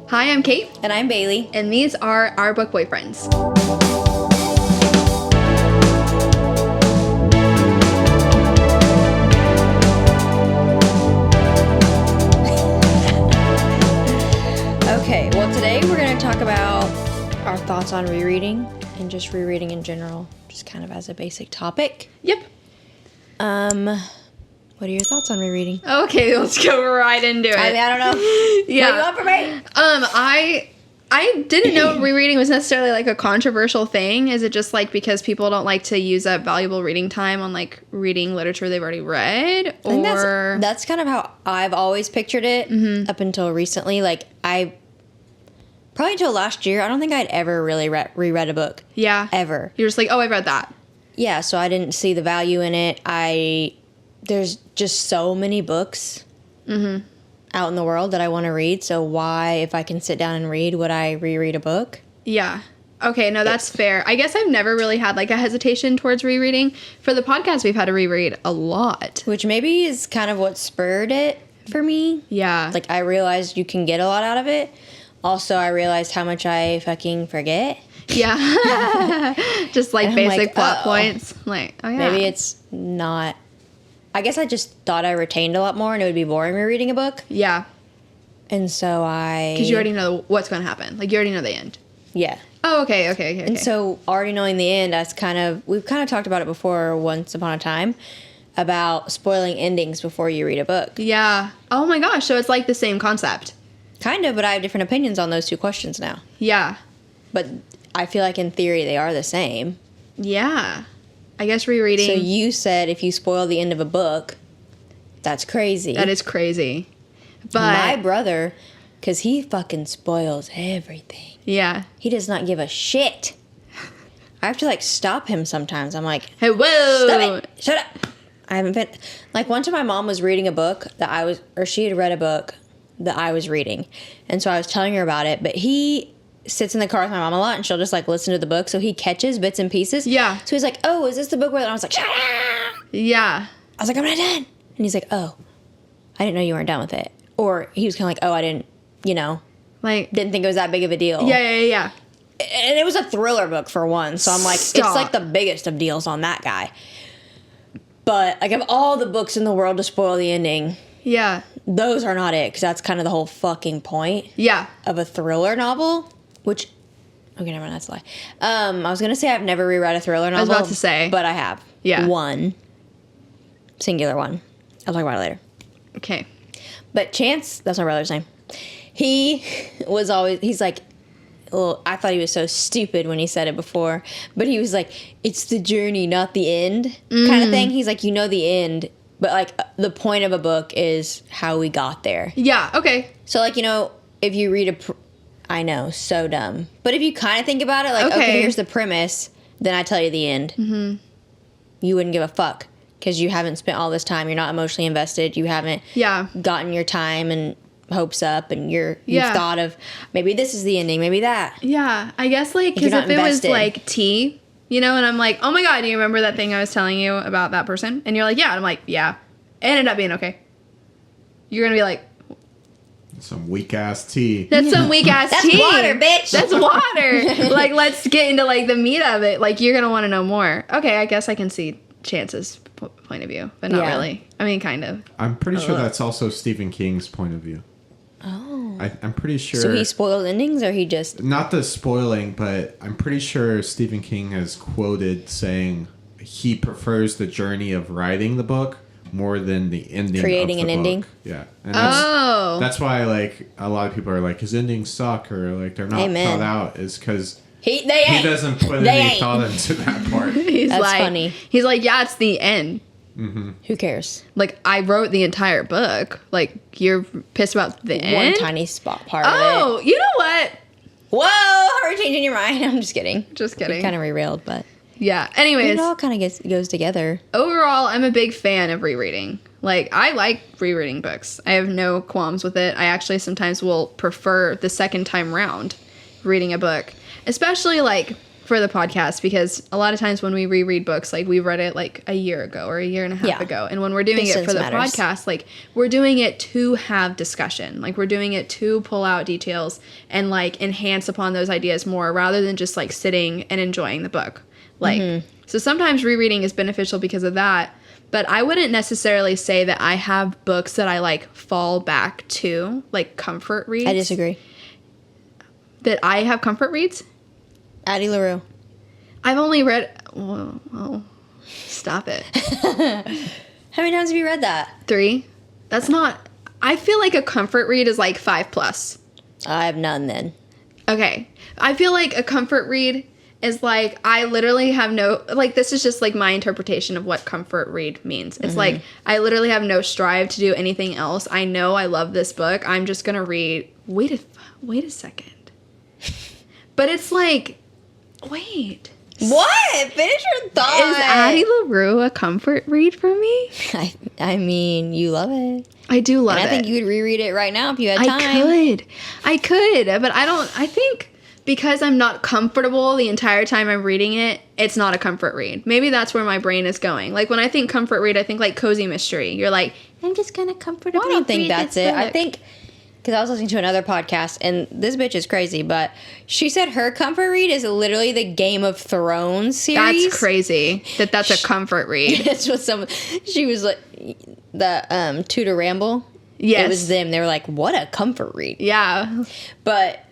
Hi, I'm Kate. And I'm Bailey. And these are our book boyfriends. Okay, well today we're going to talk about our thoughts on rereading and just rereading in general, just kind of as a basic topic. Yep. What are your thoughts on rereading? Okay, let's go right into it. I mean, I don't know. Yeah. What do you want from me? I didn't know rereading was necessarily like a controversial thing. Is it just like because people don't like to use up valuable reading time on like reading literature they've already read? I think that's kind of how I've always pictured it up until recently. Like probably until last year, I don't think I'd ever really reread a book. Yeah. Ever. You're just like, oh, I read that. Yeah, so I didn't see the value in it. There's just so many books out in the world that I want to read. So why, if I can sit down and read, would I reread a book? Yeah. Okay, no, that's fair. I guess I've never really had like a hesitation towards rereading. For the podcast, we've had to reread a lot. Which maybe is kind of what spurred it for me. Yeah. Like, I realized you can get a lot out of it. Also, I realized how much I fucking forget. Yeah. Just like basic like, plot points. Like, oh yeah. Maybe it's not. I guess I just thought I retained a lot more and it would be boring rereading a book. Yeah. And so Because you already know what's going to happen. Like, you already know the end. Yeah. Oh, okay. And so already knowing the end, we've kind of talked about it before once upon a time, about spoiling endings before you read a book. Yeah. Oh my gosh. So it's like the same concept. Kind of, but I have different opinions on those two questions now. Yeah. But I feel like in theory they are the same. Yeah. I guess rereading. So you said if you spoil the end of a book, that's crazy. That is crazy. But my brother, because he fucking spoils everything. Yeah. He does not give a shit. I have to like stop him sometimes. I'm like, hey, whoa. Stop it. Shut up. I haven't been. Like one time my mom was reading a book she had read a book that I was reading. And so I was telling her about it, but he sits in the car with my mom a lot and she'll just like listen to the book, so he catches bits and pieces. Yeah. So he's like, oh, is this the book where... And I was like, shut up! Yeah. I was like, I'm not done. And he's like, oh, I didn't know you weren't done with it. Or he was kind of like, oh, I didn't, like, didn't think it was that big of a deal. Yeah. And it was a thriller book for one, so I'm like, Stop. It's like the biggest of deals on that guy. But like of all the books in the world to spoil the ending, yeah, those are not it, because that's kind of the whole fucking point. Yeah. Of a thriller novel. Which, okay, never mind, that's a lie. I was going to say I've never reread a thriller novel. I was about to say. But I have. Yeah. One. Singular one. I'll talk about it later. Okay. But Chance, that's my brother's name. He's like, well, I thought he was so stupid when he said it before. But he was like, it's the journey, not the end kind of thing. He's like, you know the end. But like the point of a book is how we got there. Yeah, okay. So like, if you read I know, so dumb. But if you kind of think about it, like, okay, here's the premise, then I tell you the end. Mm-hmm. You wouldn't give a fuck because you haven't spent all this time. You're not emotionally invested. You haven't gotten your time and hopes up, and you've thought of maybe this is the ending, maybe that. Yeah, I guess like because if it was like tea, and I'm like, oh my god, do you remember that thing I was telling you about that person? And you're like, yeah. And I'm like, yeah. It ended up being okay. You're gonna be like, some weak ass tea. That's some weak ass tea. That's water, bitch. That's water. Like, let's get into like the meat of it. Like, you're gonna want to know more. Okay, I guess I can see Chance's point of view, but not really. I mean, kind of. I'm pretty sure that's also Stephen King's point of view. Oh. I'm pretty sure. So he spoiled endings, or he just... Not the spoiling, but I'm pretty sure Stephen King has quoted saying he prefers the journey of writing the book more than the ending. Creating of the an book. ending? Yeah. And that's why, like, a lot of people are like, his endings suck, or like they're not thought out, is because he doesn't put any thought into that part. That's funny. He's like, yeah, it's the end. Mm-hmm. Who cares? Like, I wrote the entire book. Like, you're pissed about the end? One tiny spot part of it. Oh, you know what? Whoa, how are you changing your mind? I'm just kidding. Just kidding. We kind of rerealed, but... Yeah, anyways. It all kind of goes together. Overall, I'm a big fan of rereading. Like, I like rereading books. I have no qualms with it. I actually sometimes will prefer the second time round reading a book. Especially, like, for the podcast, because a lot of times when we reread books, like we read it like a year ago or a year and a half ago, and when we're doing it for the podcast, like we're doing it to have discussion, like we're doing it to pull out details and like enhance upon those ideas more, rather than just like sitting and enjoying the book. Like so sometimes rereading is beneficial because of that, but I wouldn't necessarily say that I have books that I like fall back to, like comfort reads. I disagree. That I have comfort reads? Addie LaRue. I've only read... Whoa. Stop it. How many times have you read that? 3. That's not... I feel like a comfort read is like 5+. I have none then. Okay. I feel like a comfort read is like, I literally have no... Like, this is just like my interpretation of what comfort read means. It's like, I literally have no strive to do anything else. I know I love this book. I'm just going to read... Wait a second. But it's like... Wait. What? Finish your thought. Is Addie LaRue a comfort read for me? I mean, you love it. I do love it. I think you would reread it right now if you had time. I could, but I think because I'm not comfortable the entire time I'm reading it, it's not a comfort read. Maybe that's where my brain is going. Like when I think comfort read, I think like cozy mystery. You're like, I'm just gonna comfortably I don't think that's it. Book. I think... Because I was listening to another podcast, and this bitch is crazy, but she said her comfort read is literally the Game of Thrones series. That's crazy. That's a comfort read. That's what she was like, the Tudor Ramble. Yes. It was them. They were like, what a comfort read. Yeah. But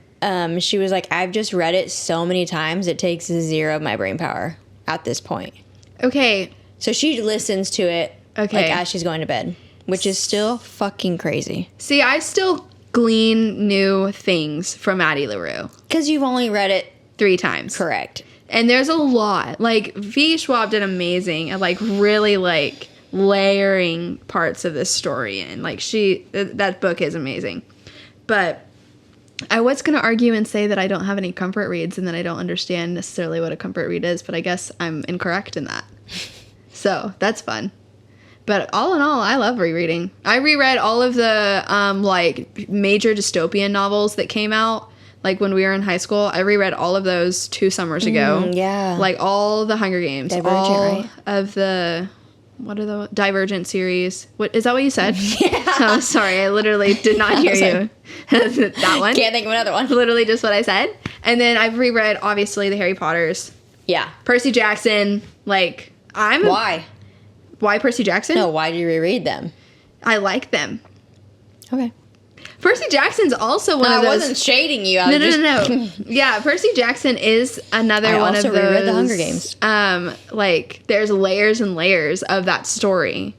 she was like, I've just read it so many times, it takes 0 of my brain power at this point. Okay. So she listens to it like as she's going to bed, which is still fucking crazy. See, I still... glean new things from Addie LaRue. Because you've only read it 3 times. Correct. And there's a lot. Like, V. Schwab did amazing at, like, really, like, layering parts of this story in. Like, that book is amazing. But I was going to argue and say that I don't have any comfort reads and that I don't understand necessarily what a comfort read is, but I guess I'm incorrect in that. So, that's fun. But all in all, I love rereading. I reread all of the, like, major dystopian novels that came out, like, when we were in high school. I reread all of those 2 summers ago. Yeah. Like, all the Hunger Games. Divergent, right? Of the... What are the... Divergent series. What is that what you said? Yeah. Oh, sorry. I literally did not hear you. That one? Can't think of another one. Literally just what I said. And then I've reread, obviously, the Harry Potters. Yeah. Percy Jackson. Like, Why? Why Percy Jackson? No, why do you reread them? I like them. Okay. Percy Jackson's also one of those... I wasn't shading you. No. Yeah, Percy Jackson is another one of those... I also reread The Hunger Games. Like, there's layers and layers of that story.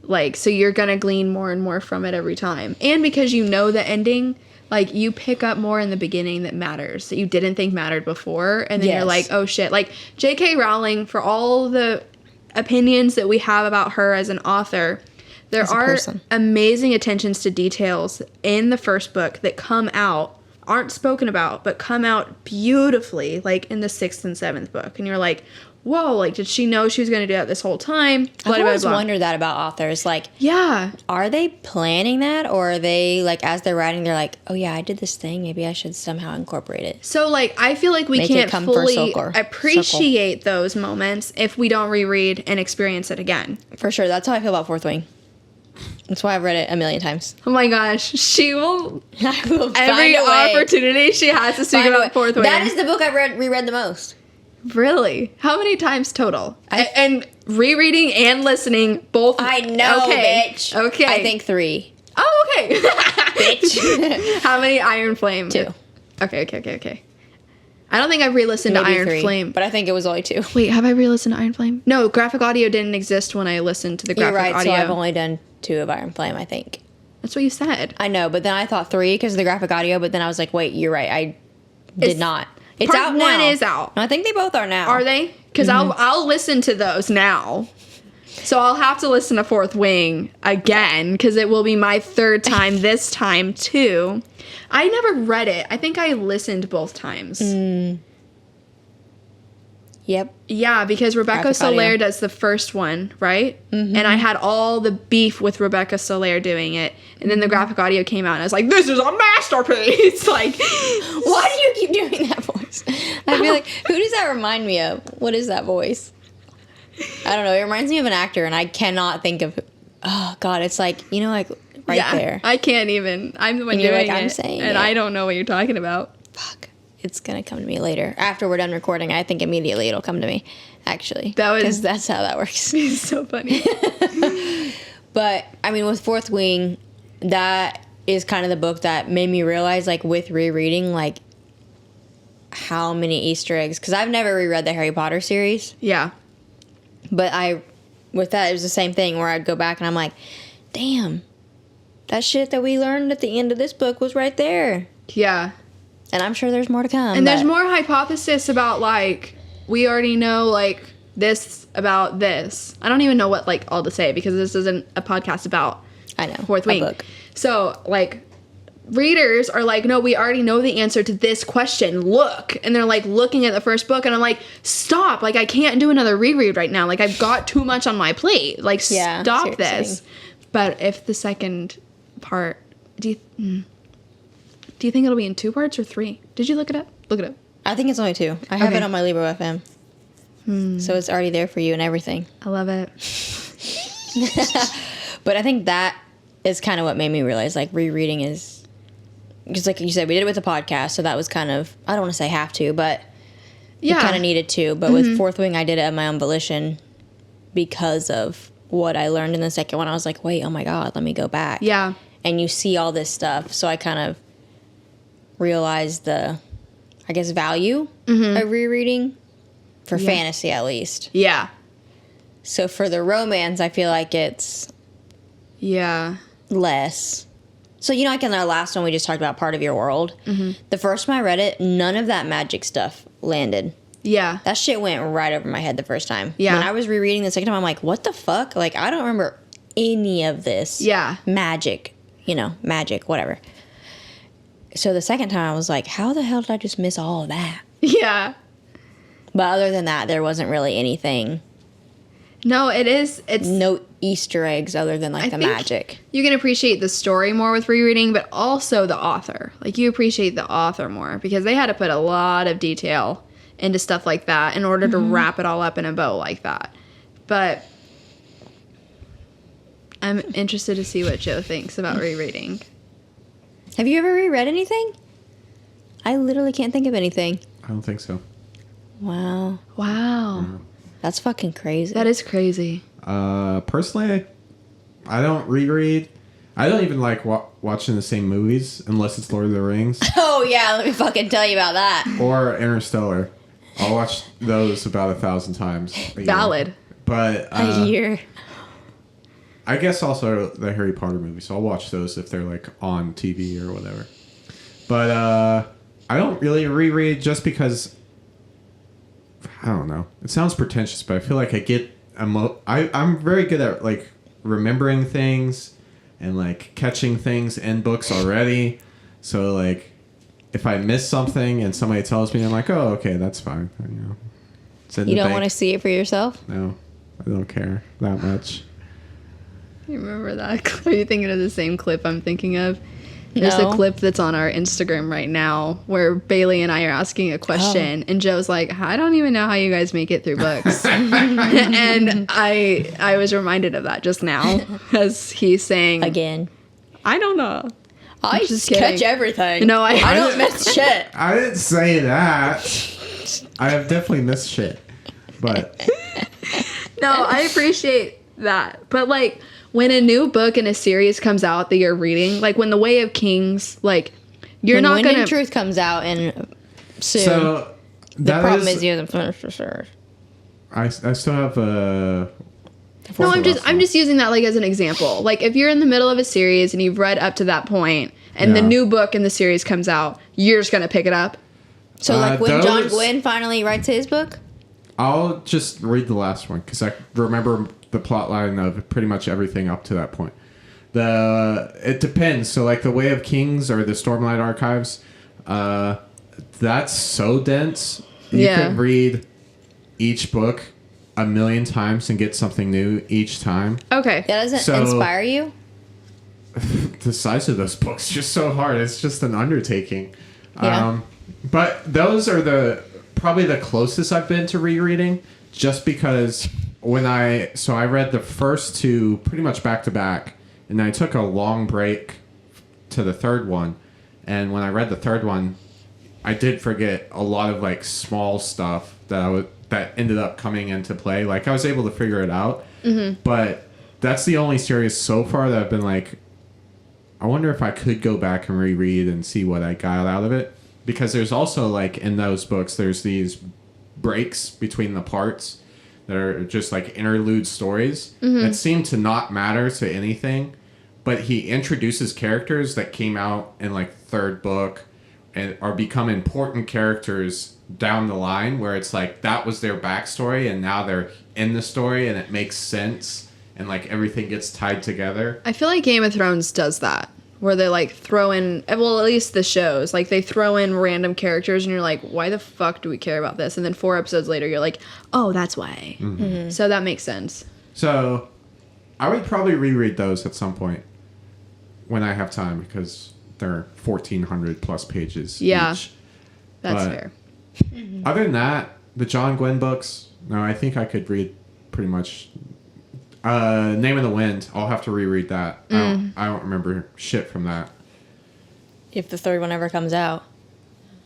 Like, so you're going to glean more and more from it every time. And because you know the ending, like, you pick up more in the beginning that matters, that you didn't think mattered before. And then you're like, oh, shit. Like, J.K. Rowling, for all the... opinions that we have about her as an author, there are amazing attentions to details in the first book that aren't spoken about, but come out beautifully, like in the 6th and 7th book. And you're like, whoa, like, did she know she was going to do that this whole time? I've always wondered that about authors. Like, yeah. Are they planning that? Or are they, like, as they're writing, they're like, oh, yeah, I did this thing. Maybe I should somehow incorporate it. So, like, I feel like we can't fully appreciate those moments if we don't reread and experience it again. For sure. That's how I feel about Fourth Wing. That's why I've read it a million times. Oh, my gosh. She will... I will every opportunity she has to speak about Fourth Wing. That is the book I reread the most. Really? How many times total? And rereading and listening both. I know, bitch. Okay. I think 3. Oh, okay. Bitch. How many Iron Flame? 2. Okay. I don't think I've re-listened to Iron 3, Flame. But I think it was only 2. Wait, have I re-listened to Iron Flame? No, graphic audio didn't exist when I listened to the graphic audio. You're right, so I've only done 2 of Iron Flame, I think. That's what you said. I know, but then I thought 3 because of the graphic audio, but then I was like, wait, you're right. I did not. It's out now. Part 1 is out. I think they both are now. Are they? Because I'll listen to those now. So I'll have to listen to Fourth Wing again because it will be my 3rd time this time too. I never read it. I think I listened both times. Yep. Yeah, because Rebecca Soler does the first one, right? Mm-hmm. And I had all the beef with Rebecca Soler doing it. And then the graphic audio came out and I was like, this is a masterpiece! Like, why do you keep doing that voice? I feel You're like, who does that remind me of? What is that voice? I don't know. It reminds me of an actor, and I cannot think of. Oh God, it's like like right there. I can't even. I'm the one and you're doing like, it, I'm saying and it. I don't know what you're talking about. Fuck. It's gonna come to me later. After we're done recording, I think immediately it'll come to me. Actually, because that's how that works. It's so funny. But I mean, with Fourth Wing, that is kind of the book that made me realize, like, with rereading, like, how many Easter eggs. Because I've never reread the Harry Potter series. Yeah. But with that, it was the same thing where I'd go back and I'm like, damn, that shit that we learned at the end of this book was right there. Yeah. And I'm sure there's more to come. And there's more hypothesis about, like, we already know, like, this about this. I don't even know what, like, all to say because this isn't a podcast about Fourth Wing. Book. So, like, readers are like, no, we already know the answer to this question. Look. And they're, like, looking at the first book, and I'm like, stop. Like, I can't do another reread right now. Like, I've got too much on my plate. Like, stop this. But if the second part, do you think it'll be in 2 parts or 3? Did you look it up? Look it up. I think it's only 2. I have it on my Libro FM. So it's already there for you and everything. I love it. But I think that is kind of what made me realize, like, rereading is... Because, like you said, we did it with the podcast, so that was kind of... I don't want to say have to, but it kind of needed to. But with Fourth Wing, I did it of my own volition because of what I learned in the second one. I was like, wait, oh my God, let me go back. Yeah. And you see all this stuff. So I kind of realized the, I guess, value of rereading. For fantasy, at least. Yeah. So for the romance, I feel like it's... Yeah. Less. So, like in our last one, we just talked about Part of Your World. The first time I read it, none of that magic stuff landed. Yeah. That shit went right over my head the first time. Yeah. When I was rereading the second time, I'm like, what the fuck? Like, I don't remember any of this. Yeah. Magic. Magic, whatever. So the second time, I was like, how the hell did I just miss all of that? Yeah. But other than that, there wasn't really anything. No, it's no Easter eggs other than, like, the magic. You can appreciate the story more with rereading, but also the author. Like, you appreciate the author more because they had to put a lot of detail into stuff like that in order to wrap it all up in a bow like that. But I'm interested to see what Joe thinks about rereading. Have you ever reread anything? I literally can't think of anything. I don't think so. Wow. Wow. Yeah. That's fucking crazy. That is crazy. Personally, I don't reread. I don't even like watching the same movies unless it's Lord of the Rings. Oh, yeah. Let me fucking tell you about that. Or Interstellar. I'll watch those about 1,000 times. Valid. But a year. I guess also the Harry Potter movies. So I'll watch those if they're, like, on TV or whatever. But I don't really reread just because... I don't know. It sounds pretentious, but I feel like I get... I'm very good at, like, remembering things and, like, catching things in books already. So, like, if I miss something and somebody tells me, I'm like, oh, okay, that's fine. You don't want to see it for yourself? No. I don't care that much. You remember that? Are you thinking of the same clip I'm thinking of? There's a clip that's on our Instagram right now where Bailey and I are asking a question, and Joe's like, I don't even know how you guys make it through books. And I was reminded of that just now as he's saying... Again. I don't know. I just catch everything. No, I don't miss shit. I didn't say that. I have definitely missed shit. But... No, I appreciate that. But, like... When a new book in a series comes out that you're reading, like when The Way of Kings, like, you're not going to... When Truth comes out in soon. So, the problem is you haven't finished for sure. I still have No, I'm just using that, like, as an example. Like, if you're in the middle of a series and you've read up to that point, and the new book in the series comes out, you're just going to pick it up. So, like, when John Gwynne finally writes his book? I'll just read the last one, because I remember... the plot line of pretty much everything up to that point. It depends. So, like, The Way of Kings or the Stormlight Archives, that's so dense. You could read each book 1,000,000 times and get something new each time. Okay. That doesn't inspire you? The size of those books is just so hard. It's just an undertaking. Yeah. But those are the probably the closest I've been to rereading, just because I read the first two pretty much back to back, and I took a long break to the third one, and when I read the third one, I did forget a lot of like small stuff that ended up coming into play. Like I was able to figure it out, but that's the only series so far that I've been like, I wonder if I could go back and reread and see what I got out of it. Because there's also, like, in those books, there's these breaks between the parts that are just, like, interlude stories that seem to not matter to anything. But he introduces characters that came out in, like, third book and are become important characters down the line where it's like that was their backstory and now they're in the story and it makes sense. And, like, everything gets tied together. I feel like Game of Thrones does that. Where they, like, throw in... Well, at least the shows. Like, they throw in random characters, and you're like, why the fuck do we care about this? And then 4 episodes later, you're like, oh, that's why. So that makes sense. So, I would probably reread those at some point. When I have time, because they're 1,400 plus pages each. That's fair. Other than that, the John Gwynne books, no, I think I could read pretty much... Name of the Wind. I'll have to reread that. I don't remember shit from that. If the third one ever comes out.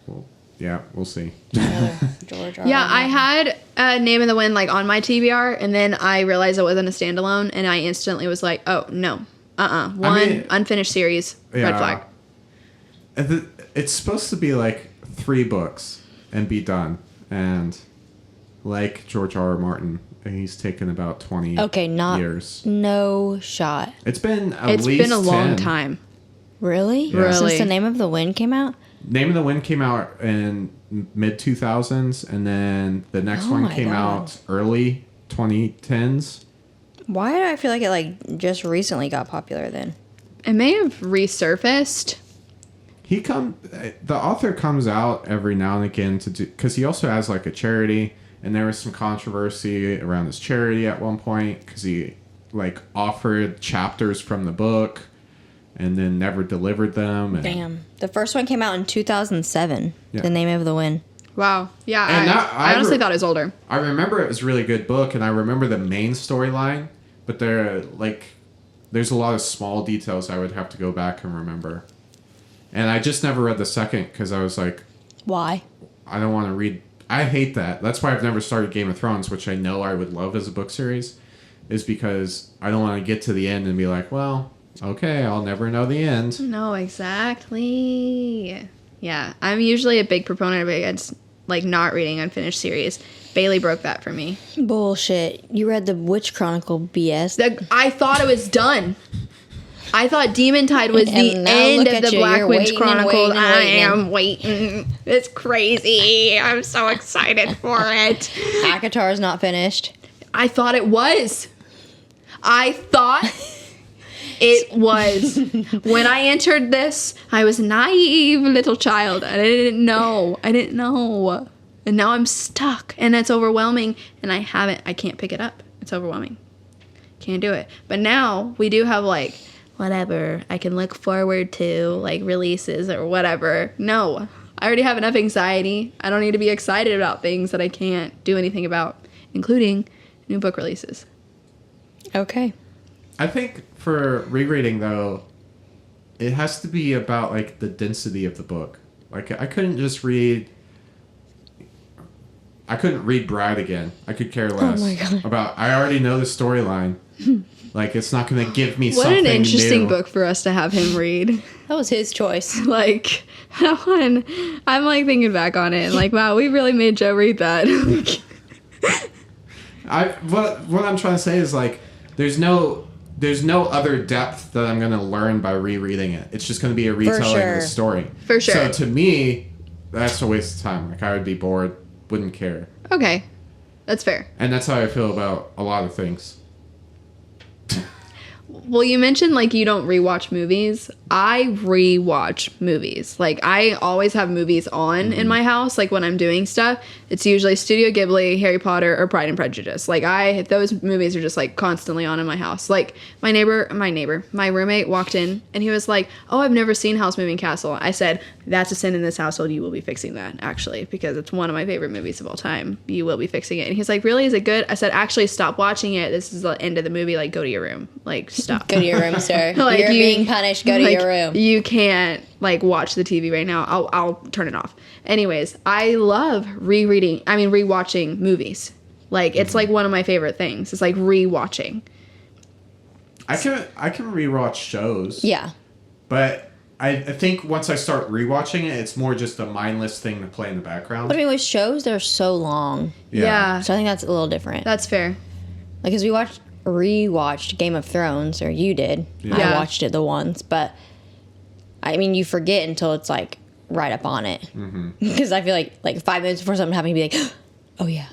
Well, yeah, we'll see. George Yeah, I had Name of the Wind like on my TBR, and then I realized it wasn't a standalone, and I instantly was like, oh, no. Unfinished series. Red flag. It's supposed to be like 3 books and be done. And like George R.R. Martin, he's taken about 20 years. No shot. It's been It's been a long time. Really? Yeah. Since The Name of the Wind came out? Name of the Wind came out in mid-2000s, and then the next one came out early 2010s. Why do I feel like it like just recently got popular then? It may have resurfaced. The author comes out every now and again to do, because he also has like a charity. And there was some controversy around his charity at one point because he, like, offered chapters from the book and then never delivered them. And Damn. The first one came out in 2007, Yeah. The Name of the Wind. Wow. Yeah, And I honestly thought it was older. I remember it was a really good book, and I remember the main storyline, but there's a lot of small details I would have to go back and remember. And I just never read the second because I was like... Why? I don't want to read... I hate that. That's why I've never started Game of Thrones, which I know I would love as a book series, is because I don't want to get to the end and be like, well, okay, I'll never know the end. No, exactly. Yeah, I'm usually a big proponent of against, like, not reading unfinished series. Bailey broke that for me. Bullshit. You read the Witch Chronicle BS. I thought it was done. I thought Demon Tide was the end of the Black Witch Chronicles. I am waiting. It's crazy. I'm so excited for it. ACOTAR's not finished. I thought it was. It was. When I entered this, I was a naive little child. I didn't know. And now I'm stuck. And it's overwhelming. And I can't pick it up. It's overwhelming. Can't do it. But now we do have, like... whatever I can look forward to, like releases or whatever. No, I already have enough anxiety. I don't need to be excited about things that I can't do anything about, including new book releases. Okay. I think for rereading, though, it has to be about like the density of the book. Like I couldn't read Bride again. I could care less about. I already know the storyline. Like, it's not going to give me something new. What an interesting book for us to have him read. That was his choice. Like, that one, I'm, like, thinking back on it. And, like, wow, we really made Joe read that. What I'm trying to say is, like, there's no other depth that I'm going to learn by rereading it. It's just going to be a retelling of the story. For sure. So, to me, that's a waste of time. Like, I would be bored, wouldn't care. Okay. That's fair. And that's how I feel about a lot of things. Well, you mentioned, like, you don't rewatch movies. I rewatch movies. Like, I always have movies on in my house. Like, when I'm doing stuff, it's usually Studio Ghibli, Harry Potter, or Pride and Prejudice. Like, those movies are just, like, constantly on in my house. Like, my roommate walked in, and he was like, oh, I've never seen House Moving Castle. I said, that's a sin in this household. You will be fixing that, actually, because it's one of my favorite movies of all time. You will be fixing it. And he's like, really? Is it good? I said, actually, stop watching it. This is the end of the movie. Like, go to your room. Like, stop. Go to your room, sir. Like, You're being punished. Go to your room. You can't, like, watch the TV right now. I'll turn it off. Anyways, I love rewatching movies. Like, it's like one of my favorite things. It's like rewatching. I can rewatch shows. Yeah. But I think once I start rewatching it, it's more just a mindless thing to play in the background. But I mean, with shows, they're so long. Yeah. So I think that's a little different. That's fair. Like, because we rewatched Game of Thrones, or you did. Yeah. I watched it the once, but I mean, you forget until it's like right up on it. Because I feel like 5 minutes before something happens, you'd be like, oh yeah.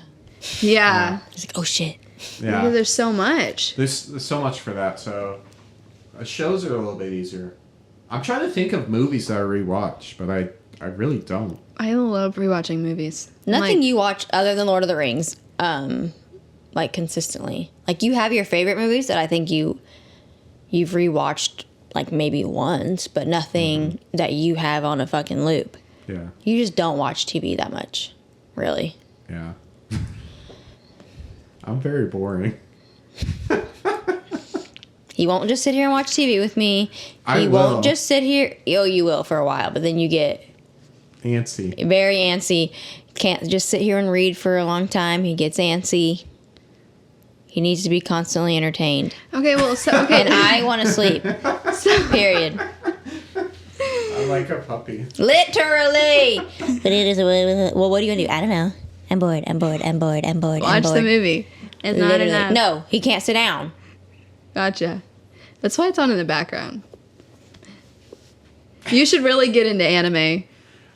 Yeah. It's like, oh shit. Yeah. Because there's so much. There's so much for that. So shows are a little bit easier. I'm trying to think of movies that I rewatch, but I really don't. I love rewatching movies. Nothing Like, you watch other than Lord of the Rings, like consistently. Like, you have your favorite movies that I think you've rewatched like maybe once, but nothing that you have on a fucking loop. Yeah. You just don't watch TV that much, really. Yeah. I'm very boring. He won't just sit here and watch TV with me. He won't just sit here. Oh, you will for a while, but then you get Antsy. very antsy. Can't just sit here and read for a long time. He gets antsy. He needs to be constantly entertained. Okay, well, And I want to sleep. Period. I'm like a puppy. Literally. Well, what are you going to do? I don't know. I'm bored. watch the movie. It's not enough. No, he can't sit down. Gotcha. That's why it's on in the background. You should really get into anime.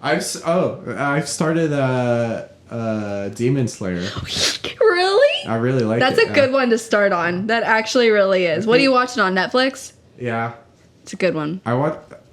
I've started Demon Slayer. Really? I really like That's it. a good one to start on. That actually really is. What are you watching on Netflix? Yeah. It's a good one.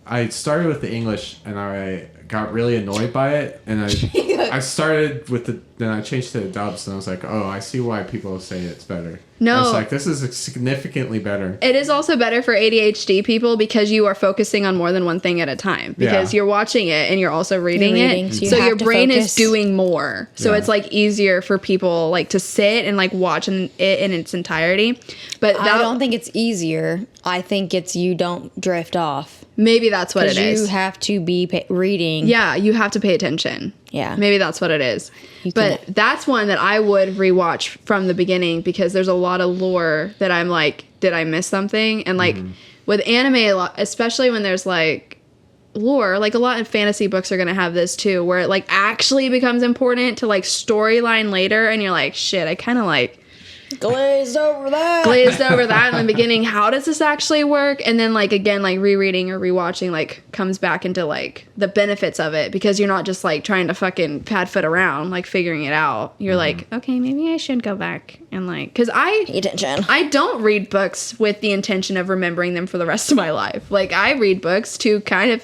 I started with the English and I got really annoyed by it, and I started with then I changed to the dubs, and I was like, oh, I see why people say it's better. No. I was like, this is significantly better. It is also better for ADHD people because you are focusing on more than one thing at a time. Because you're watching it and you're also reading it. So your brain is doing more. So it's like easier for people like to sit and like watch it in its entirety. But I don't think it's easier. I think it's you don't drift off. Maybe that's what it is. You have to be reading. Yeah, you have to pay attention. Yeah. Maybe that's what it is. But that's one that I would rewatch from the beginning because there's a lot of lore that I'm like, did I miss something? And like with anime, a lot, especially when there's like lore, like a lot of fantasy books are going to have this too, where it like actually becomes important to like storyline later. And you're like, shit, I kind of like glazed over that in the beginning. How does this actually work? And then like again, like rereading or rewatching like comes back into like the benefits of it because you're not just like trying to fucking pad foot around like figuring it out. You're like, okay, maybe I should go back and like, because pay attention. I don't read books with the intention of remembering them for the rest of my life. Like I read books to kind of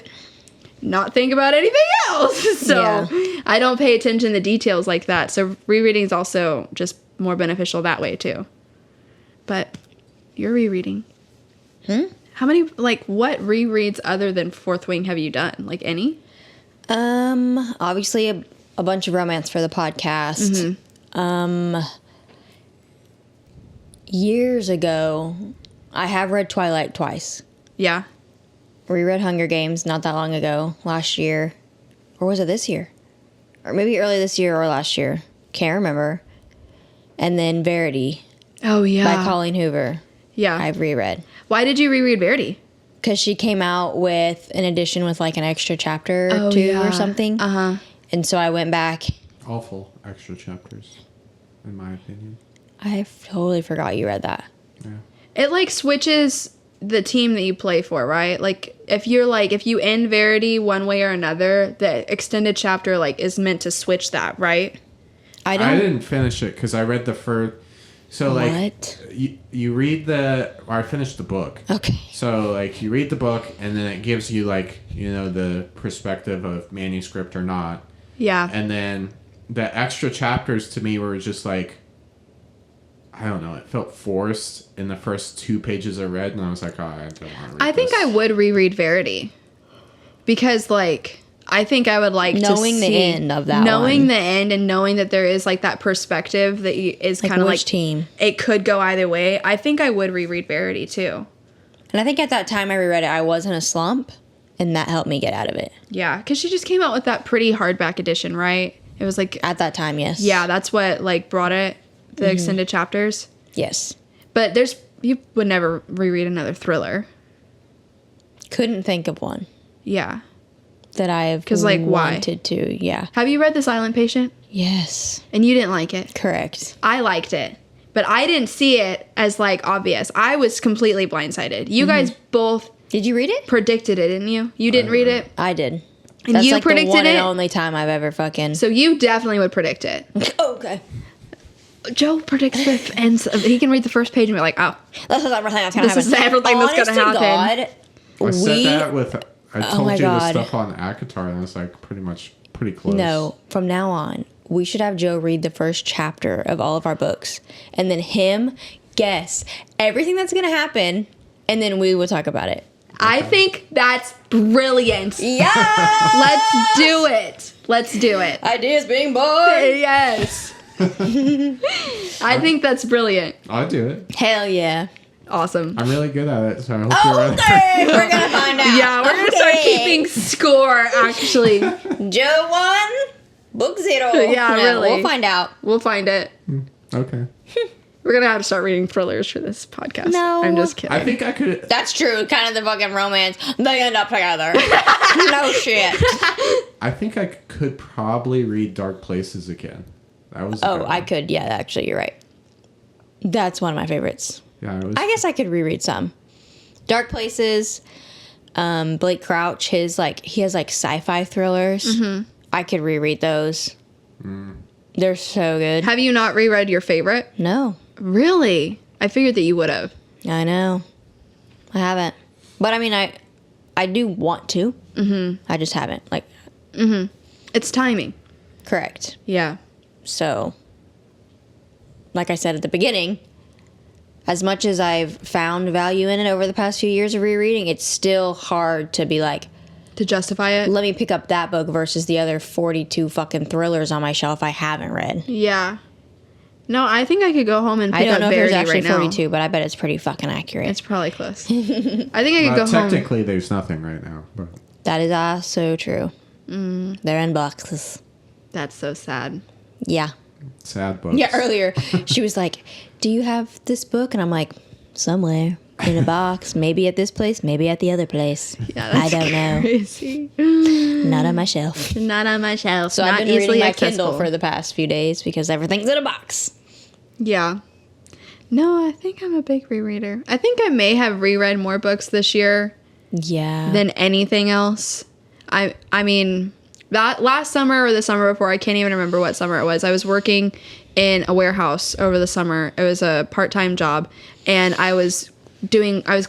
not think about anything else. So I don't pay attention to details like that. So rereading is also just more beneficial that way too. But you're rereading. How many, like, what rereads other than Fourth Wing have you done? Like any? Obviously a bunch of romance for the podcast. Years ago, I have read Twilight twice. Yeah. Reread Hunger Games not that long ago, last year. Or was it this year? Or maybe early this year or last year. Can't remember. And then Verity. Oh, yeah. By Colleen Hoover. Yeah. I've reread. Why did you reread Verity? Because she came out with an edition with like an extra chapter or two or something. And so I went back. Awful extra chapters, in my opinion. I totally forgot you read that. Yeah. It like switches the team that you play for, right? Like if you end Verity one way or another, the extended chapter like is meant to switch that, right? I didn't finish it because I read the first. So like What? you read I finished the book. Okay. So like you read the book and then it gives you like, the perspective of manuscript or not. Yeah. And then the extra chapters to me were just like, I don't know, it felt forced in the first 2 pages I read, and I was like, oh, I don't want to read I think this. I would reread Verity. Because, like, I think I would like Knowing to the see... end of that knowing one. the end and knowing that there is, like, that perspective that is kind of like... which team? It could go either way. I think I would reread Verity, too. And I think at that time I reread it, I was in a slump, and that helped me get out of it. Yeah, because she just came out with that pretty hardback edition, right? It was like... At that time, yes. Yeah, that's what, like, brought it. The extended chapters. Yes. But you would never reread another thriller. Couldn't think of one Yeah. that I have 'Cause, like, why? wanted to. Yeah. Have you read The Silent Patient? Yes. And you didn't like it? Correct. I liked it. But I didn't see it as, like, obvious. I was completely blindsided. You guys both Did you read it? predicted it, didn't you? You didn't read it? I did. And That's you like predicted the one it? and only time I've ever fucking. So you definitely would predict it. Okay. Joe predicts the ends. He can read the first page and be like, oh. This is everything that's gonna This happen. is everything that's gonna Honest to happen. God, I said that with... I told my you God. the stuff on ACOTAR, and I was like pretty close. No, from now on, we should have Joe read the first chapter of all of our books, and then him guess everything that's gonna happen, and then we will talk about it. I think that's brilliant. Yeah. Let's do it. Let's do it. Ideas being born. Yes. I think that's brilliant. I'll do it. Hell yeah. Awesome. I'm really good at it, so I hope you're right. Okay, we're gonna find out. Yeah, we're gonna start Okay. keeping score, actually. Joe won, book 0. Yeah, really. We'll find out. We'll find it. Okay. We're gonna have to start reading thrillers for this podcast. No. I'm just kidding. I think I could... That's true. Kind of the fucking romance. They end up together. No shit. I think I could probably read Dark Places again. That was... Oh, I could. Yeah, actually, you're right. That's one of my favorites. Yeah, it was... I guess I could reread some. Dark Places. Blake Crouch. He has like sci-fi thrillers. Mm-hmm. I could reread those. They're so good. Have you not reread your favorite? No, Really? I figured that you would have. I know. I haven't. But I mean, I do want to. Mm-hmm. I just haven't. Like, It's timing. correct. Yeah. So, like I said at the beginning, as much as I've found value in it over the past few years of rereading, it's still hard to be like, To justify it? let me pick up that book versus the other 42 fucking thrillers on my shelf I haven't read. Yeah. No, I think I could go home and pick I don't up know if there's Verity actually right 42, but I bet it's pretty fucking accurate. now. It's probably close. I think I could go home. technically, there's nothing right now, but... That is also true. They're in boxes. That's so sad. Yeah. Sad books. Yeah, earlier she was like, do you have this book? And I'm like, somewhere in a box, maybe at this place, maybe at the other place. Yeah, I don't know. Crazy. Not on my shelf. Not on my shelf. So Not I've been easily reading my accessible. Kindle for the past few days because everything's in a box. Yeah. No, I think I'm a big rereader. I think I may have reread more books this year Yeah. than anything else. I mean, that last summer or the summer before, I can't even remember what summer it was. I was working in a warehouse over the summer. It was a part-time job, and I was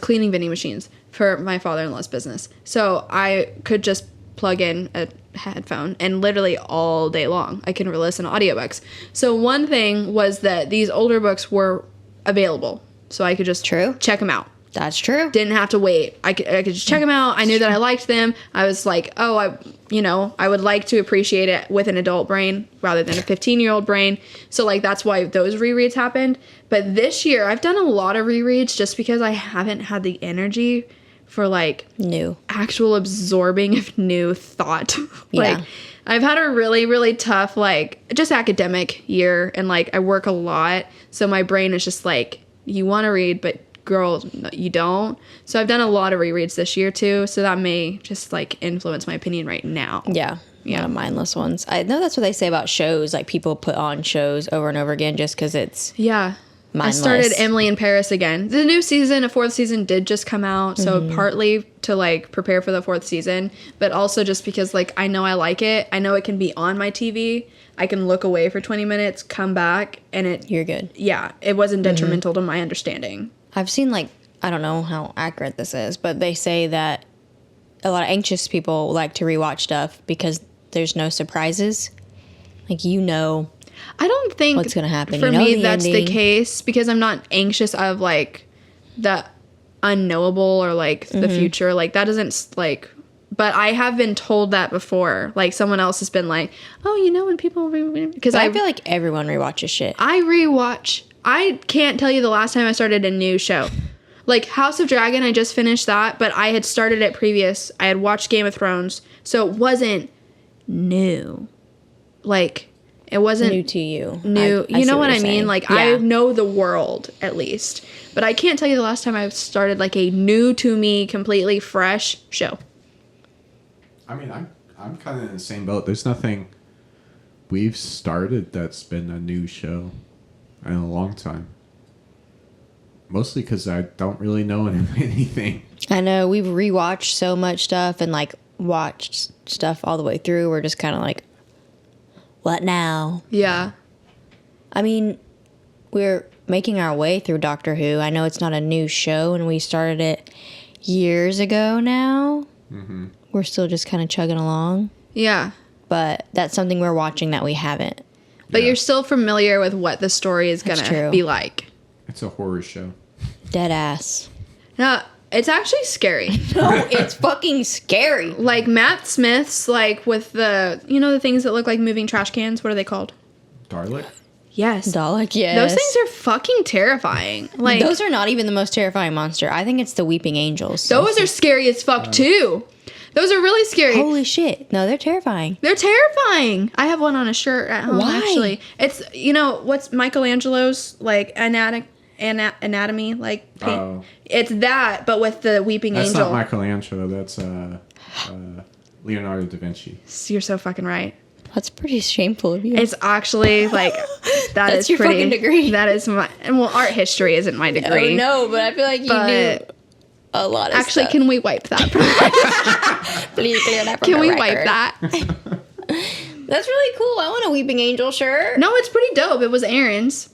cleaning vending machines for my father-in-law's business. So I could just plug in a headphone and literally all day long I can listen to audiobooks. So one thing was that these older books were available, so I could just check them out. That's true. Didn't have to wait. I could just check them out. I knew that I liked them. I was like, oh, I would like to appreciate it with an adult brain rather than a 15-year-old brain. So like that's why those rereads happened. But this year I've done a lot of rereads just because I haven't had the energy for like New. actual absorbing of new thought. Like Yeah. I've had a really, really tough like just academic year, and like I work a lot, so my brain is just like, you want to read, but girl, you don't. So I've done a lot of rereads this year too, so that may just like influence my opinion right now. Yeah. Yeah. Mindless ones. I know that's what they say about shows. Like people put on shows over and over again just because it's Yeah. mindless. I started Emily in Paris again. The new season, a 4th season, did just come out, so partly to like prepare for the 4th season, but also just because like I know I like it. I know it can be on my TV. I can look away for 20 minutes, come back, and you're good. Yeah, it wasn't detrimental to my understanding. I've seen like, I don't know how accurate this is, but they say that a lot of anxious people like to rewatch stuff because there's no surprises. Like, I don't think what's going to happen. For me, that's the case because I'm not anxious of like the unknowable or like the future. Like that doesn't like, but I have been told that before. Like someone else has been like, oh, when people because I feel like everyone rewatches shit. I rewatch. I can't tell you the last time I started a new show. Like House of Dragon, I just finished that, but I had started it previous. I had watched Game of Thrones, so it wasn't new. Like, it wasn't new to you. New, I you know see what I mean? saying. Like, I know the world at least, but I can't tell you the last time I started like a new to me, completely fresh show. I mean, I'm kind of in the same boat. There's nothing we've started that's been a new show in a long time. Mostly because I don't really know anything. I know we've rewatched so much stuff and like watched stuff all the way through. We're just kind of like, what now? Yeah. I mean, we're making our way through Doctor Who. I know it's not a new show and we started it years ago now. Mm-hmm. We're still just kind of chugging along. Yeah. But that's something we're watching that we haven't. But you're still familiar with what the story is going to be like. It's a horror show. Dead ass. No, it's actually scary. No, it's fucking scary. Like Matt Smith's, like with the, the things that look like moving trash cans. What are they called? Dalek? Yes. Dalek, yes. Those things are fucking terrifying. Like those are not even the most terrifying monster. I think it's the Weeping Angels. Those are scary as fuck too. Those are really scary. Holy shit. No, they're terrifying. They're terrifying. I have one on a shirt at home. Why? Actually. It's, what's Michelangelo's like anatomy like paint. Oh. It's that, but with the weeping That's angel. not Michelangelo. That's Leonardo da Vinci. You're so fucking right. That's pretty shameful of you. It's actually like That's your fucking degree. That is my art history isn't my degree. Oh, no, but I feel like you knew a lot of actually, stuff. can we wipe that? Please clear that from Can the we record. wipe that? That's really cool. I want a Weeping Angel shirt. No, it's pretty dope. It was Aaron's.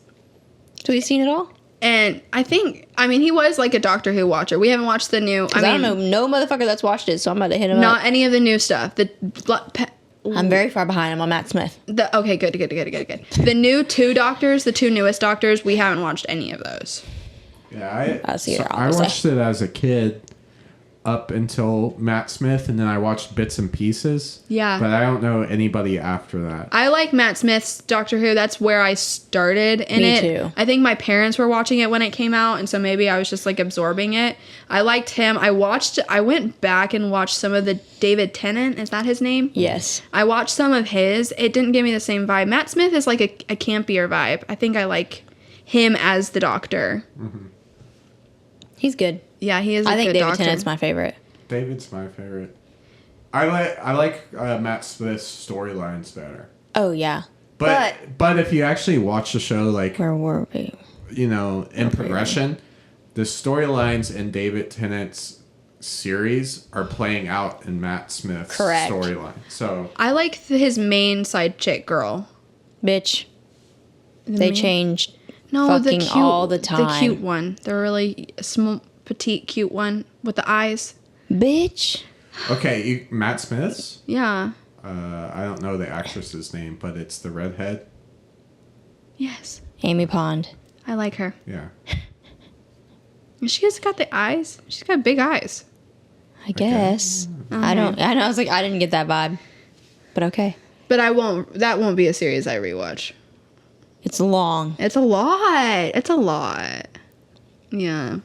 So we've seen it all? And he was like a Doctor Who watcher. We haven't watched the new. I don't know no motherfucker that's watched it, so I'm about to hit him not up. any of the new stuff. I'm very far behind. I'm on Matt Smith. Okay, good. The new 2 Doctors, the 2 newest Doctors, we haven't watched any of those. Yeah, I watched it as a kid up until Matt Smith, and then I watched bits and pieces. Yeah. But I don't know anybody after that. I like Matt Smith's Doctor Who. That's where I started in Me it. too. I think my parents were watching it when it came out, and so maybe I was just like absorbing it. I liked him. I went back and watched some of the David Tennant. Is that his name? Yes. I watched some of his. It didn't give me the same vibe. Matt Smith is like a campier vibe. I think I like him as the Doctor. Mm-hmm. He's good. Yeah, he is a I think good David Doctor. Tennant's my favorite. David's my favorite. I like Matt Smith's storylines better. Oh, yeah. But if you actually watch the show, like, Where were we? In progression, the storylines in David Tennant's series are playing out in Matt Smith's storyline. So I like his main side chick girl. Bitch. They changed No, fucking the cute, all the time. The cute one. The really small, petite, cute one with the eyes. Bitch. okay, Matt Smith's. Yeah. I don't know the actress's name, but it's the redhead. Yes. Amy Pond. I like her. Yeah. She has got the eyes. She's got big eyes. I guess. I know. I was like, I didn't get that vibe. But okay. But that won't be a series I rewatch. It's long. It's a lot. Yeah.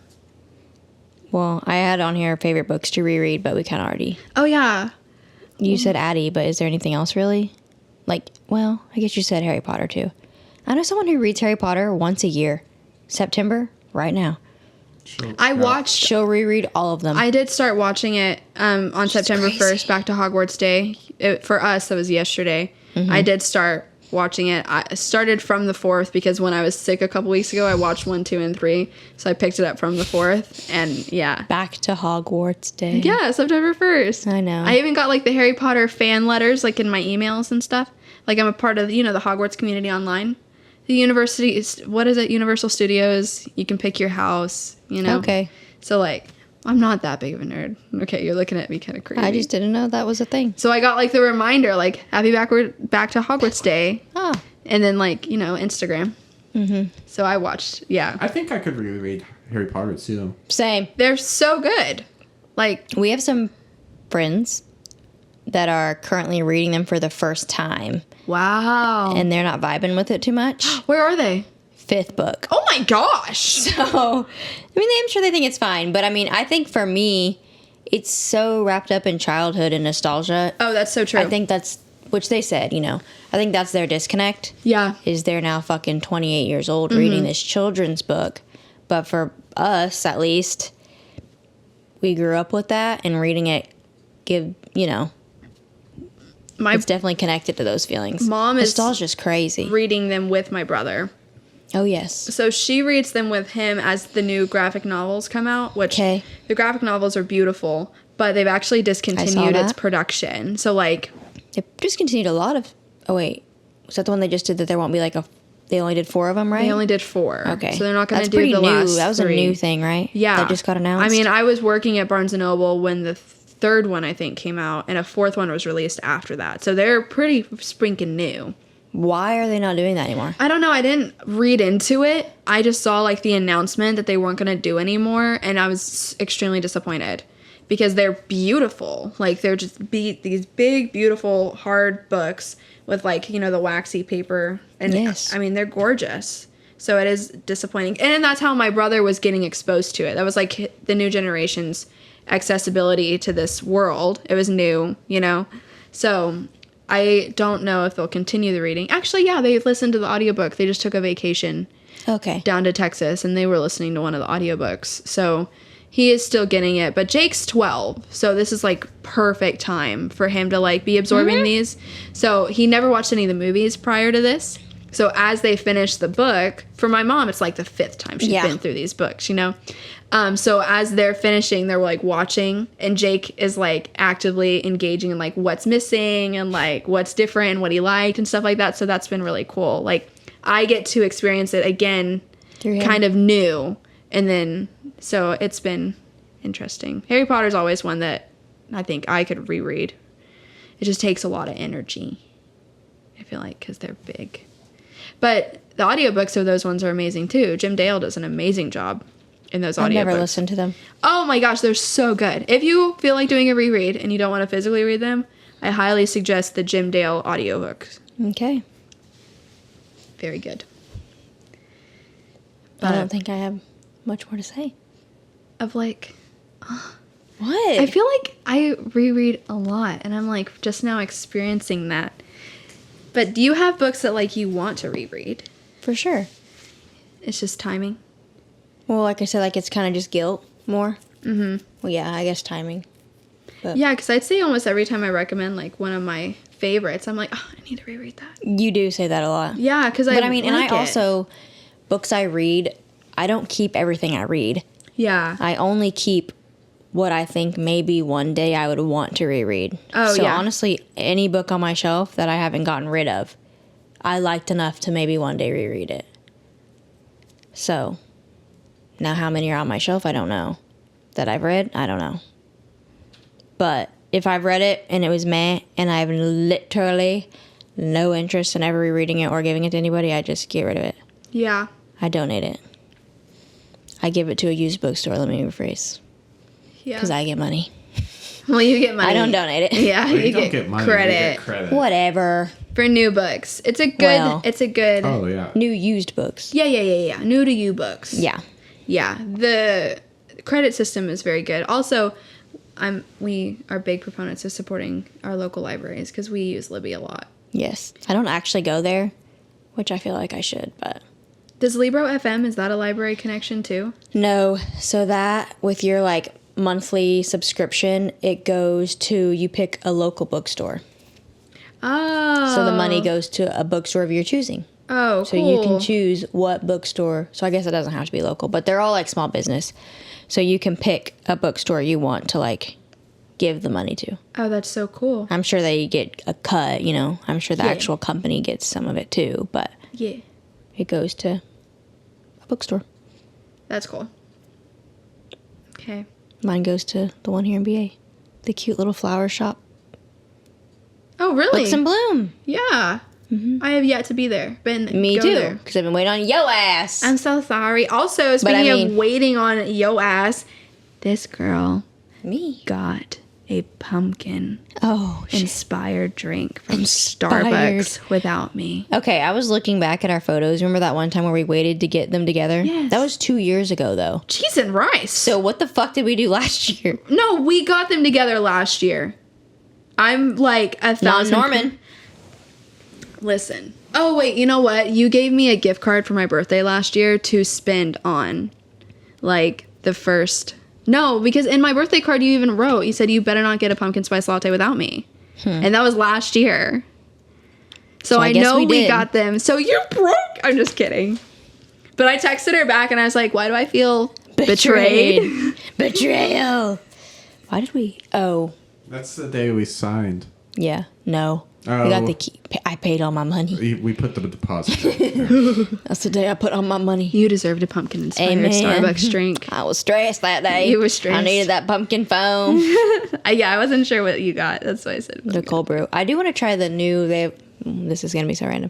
Well, I had on here favorite books to reread, but we kind of already. Oh, yeah. You said Addie, but is there anything else really? Like, well, I guess you said Harry Potter too. I know someone who reads Harry Potter once a year. September, right now. She'll reread all of them. I did start watching it on September 1st, back to Hogwarts Day. For us, that was yesterday. Mm-hmm. I did start watching it. I started from the 4th because when I was sick a couple weeks ago, I watched 1, 2, and 3. So I picked it up from the 4th, and yeah. Back to Hogwarts Day. Yeah, September 1st. I know. I even got like the Harry Potter fan letters like in my emails and stuff. Like I'm a part of, the Hogwarts community online. The university is, what is it? Universal Studios. You can pick your house, Okay. So like, I'm not that big of a nerd. Okay, you're looking at me kind of crazy. I just didn't know that was a thing. So I got like the reminder, like happy back to Hogwarts Day. Oh. And then like, Instagram. Mm-hmm. So I watched, yeah. I think I could reread Harry Potter too. Same. They're so good. Like, We have some friends that are currently reading them for the first time, wow. and they're not vibing with it too much. Where are they? 5th book. Oh my gosh. So, I'm sure they think it's fine, but I think for me, it's so wrapped up in childhood and nostalgia. Oh, that's so true. I think that's, which they said, I think that's their disconnect. Yeah. Is they're now fucking 28 years old reading this children's book. But for us, at least, we grew up with that, and reading it it's definitely connected to those feelings. Mom is Nostalgia's crazy. reading them with my brother. Oh, yes. So she reads them with him as the new graphic novels come out, which the graphic novels are beautiful, but they've actually discontinued its production. So like... They discontinued a lot of... Oh, wait. Was that the one they just did that there won't be like a... They only did 4 of them, right? They only did 4. Okay. So they're not going to do pretty the new. last That was 3. a new thing, right? Yeah. That just got announced? I mean, I was working at Barnes & Noble when the 3rd one, I think, came out, and a 4th one was released after that. So they're pretty sprinking new. Why are they not doing that anymore? I don't know. I didn't read into it. I just saw like the announcement that they weren't going to do anymore, and I was extremely disappointed because they're beautiful. Like they're just these big, beautiful, hard books with like, the waxy paper. And yes. I mean, they're gorgeous. So it is disappointing. And that's how my brother was getting exposed to it. That was like the new generation's accessibility to this world. It was new, So I don't know if they'll continue the reading. Actually, yeah, they listened to the audiobook. They just took a vacation down to Texas, and they were listening to one of the audiobooks. So he is still getting it. But Jake's 12, so this is like perfect time for him to like be absorbing these. So he never watched any of the movies prior to this. So as they finish the book, for my mom, it's like the 5th time she's been through these books, So as they're finishing, they're like watching, and Jake is like actively engaging in like what's missing and like what's different and what he liked and stuff like that. So that's been really cool. Like I get to experience it again, kind of new. And then, so it's been interesting. Harry Potter's always one that I think I could reread. It just takes a lot of energy, I feel like, because they're big. But the audiobooks of those ones are amazing too. Jim Dale does an amazing job in those audiobooks. I've never listened to them. Oh my gosh, they're so good. If you feel like doing a reread and you don't want to physically read them, I highly suggest the Jim Dale audiobooks. Okay. Very good. I don't think I have much more to say. Of like... What? I feel like I reread a lot, and I'm like just now experiencing that. But do you have books that like you want to reread? For sure. It's just timing? Well, like I said, like it's kind of just guilt more. Mm-hmm. Well, yeah, I guess timing. But yeah, because I'd say almost every time I recommend like one of my favorites, I'm like, oh, I need to reread that. You do say that a lot. Yeah, because I mean, like and I it. also, books I read, I don't keep everything I read. Yeah. I only keep what I think maybe one day I would want to reread. Oh, so yeah. honestly, any book on my shelf that I haven't gotten rid of, I liked enough to maybe one day reread it. So, now how many are on my shelf, I don't know. That I've read, I don't know. But if I've read it and it was meh, and I have literally no interest in ever rereading it or giving it to anybody, I just get rid of it. Yeah. I donate it. I give it to a used bookstore, let me rephrase. Yeah. Because I get money. Well, you get money. I don't donate it. Yeah, Well, you don't get money, credit. you get credit. Whatever. For new books. It's a good, Well. Oh, yeah. New used books. Yeah. New to you books. Yeah. Yeah. The credit system is very good. Also, we are big proponents of supporting our local libraries because we use Libby a lot. Yes. I don't actually go there, which I feel like I should, but... Does Libro FM, is that a library connection too? No. So that, with your, like, monthly subscription, it goes to, you pick a local bookstore. Oh. So the money goes to a bookstore of your choosing. Oh, So cool. you can choose what bookstore. So I guess it doesn't have to be local, but they're all like small business. So you can pick a bookstore you want to like give the money to. Oh, that's so cool. I'm sure they get a cut, you know. I'm sure the Yeah. actual company gets some of it too, but Yeah. it goes to a bookstore. That's cool. Okay. Mine goes to the one here in BA, the cute little flower shop. Oh, really? Books in Bloom. Yeah. I have yet to be there. Me go too, there. because I've been waiting on yo ass. I'm so sorry. Also, speaking of waiting on yo ass, this girl Me. got a pumpkin Oh, shit. inspired drink from Inspired. Starbucks without me. Okay, I was looking back at our photos. Remember that one time where we waited to get them together? Yes. That was 2 years ago, though. Cheese and rice. So what the fuck did we do last year? No, we got them together last year. I'm like 1,000. Non-Norman. Listen. Oh, wait, you know what? You gave me a gift card for my birthday last year to spend on, like, the first... No, because in my birthday card you even wrote, you said you better not get a pumpkin spice latte without me. And that was last year. So I guess know we we did. got them. So you're broke. I'm just kidding. But I texted her back and I was like, why do I feel betrayed? Betrayal. Why did we? Oh, That's the day we signed. yeah. No. Oh. We got the key. I paid all my money. We put the deposit. That's the day I put all my money. You deserved a pumpkin inspired Amen. Starbucks drink. I was stressed that day. You were stressed. I needed that pumpkin foam. Yeah, I wasn't sure what you got. That's why I said The cold brew. I do want to try the new. This is gonna be so random.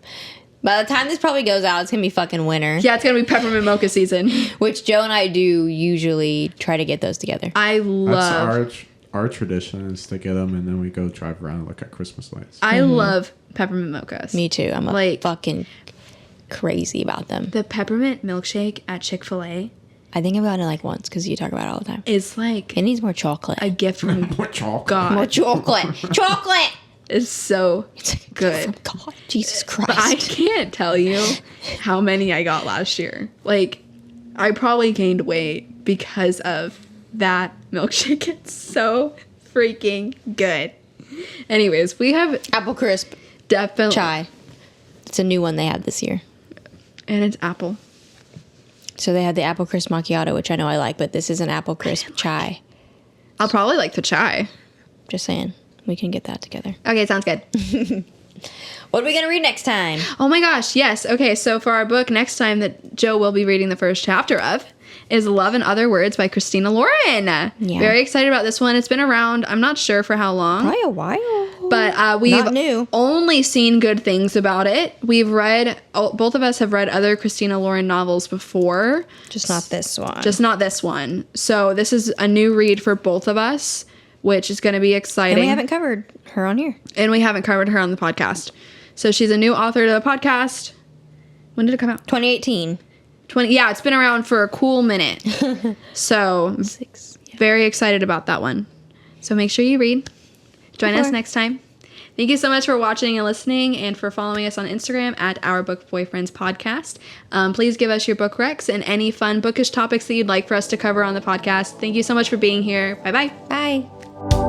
By the time this probably goes out, it's gonna be fucking winter. Yeah, it's gonna be peppermint mocha season. Which Joe and I do usually try to get those together. I love. That's our tradition is to get them and then we go drive around and look at Christmas lights. I love peppermint mochas. Me too. I'm Like- fucking crazy about them. The peppermint milkshake at Chick-fil-A I think I've gotten it like once because you talk about it all the time. is like It needs more chocolate. a gift from More chalk. God. More chocolate. Chocolate. It's so It's like good. From God, Jesus Christ. But I can't tell you how many I got last year. Like, I probably gained weight because of that milkshake. It's so freaking good. Anyways, we have Apple crisp definitely chai. It's a new one they had this year. and it's apple. So they had the apple crisp macchiato, which I know I like, but this is an apple crisp chai. I'll probably like the chai. Just saying, we can get that together. Okay, sounds good. What are we gonna read next time? Oh my gosh, yes. Okay, so for our book next time that Joe will be reading the first chapter of is Love and Other Words by Christina Lauren. Yeah. Very excited about this one. It's been around, I'm not sure for how long. Probably a while. But we've Not new. only seen good things about it. We've read, both of us have read other Christina Lauren novels before. Just not this one. Just not this one. So this is a new read for both of us, which is going to be exciting. and we haven't covered her on here. And we haven't covered her on the podcast. So she's a new author to the podcast. When did it come out? 2018. Yeah, it's been around for a cool minute. So 6. Yeah. very excited about that one. So make sure you read. Join us Okay. next time. Thank you so much for watching and listening and for following us on Instagram at Our Book Boyfriends Podcast. Please give us your book recs and any fun bookish topics that you'd like for us to cover on the podcast. Thank you so much for being here. Bye-bye. Bye.